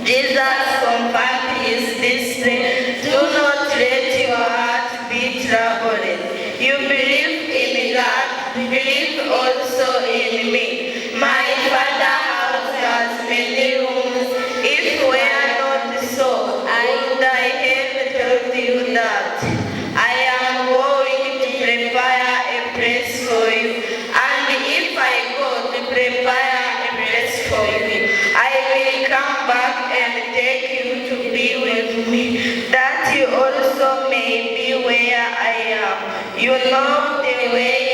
Jesus confirmed his disciples, do not let your heart be troubled. You believe in God, believe also in me. My Father's house has many rooms. If it were not so, I would have told you that. I am going to prepare a place for you. And if I go to prepare a place for you, I will come back and take you to be with me, that you also may be where I am. You know the way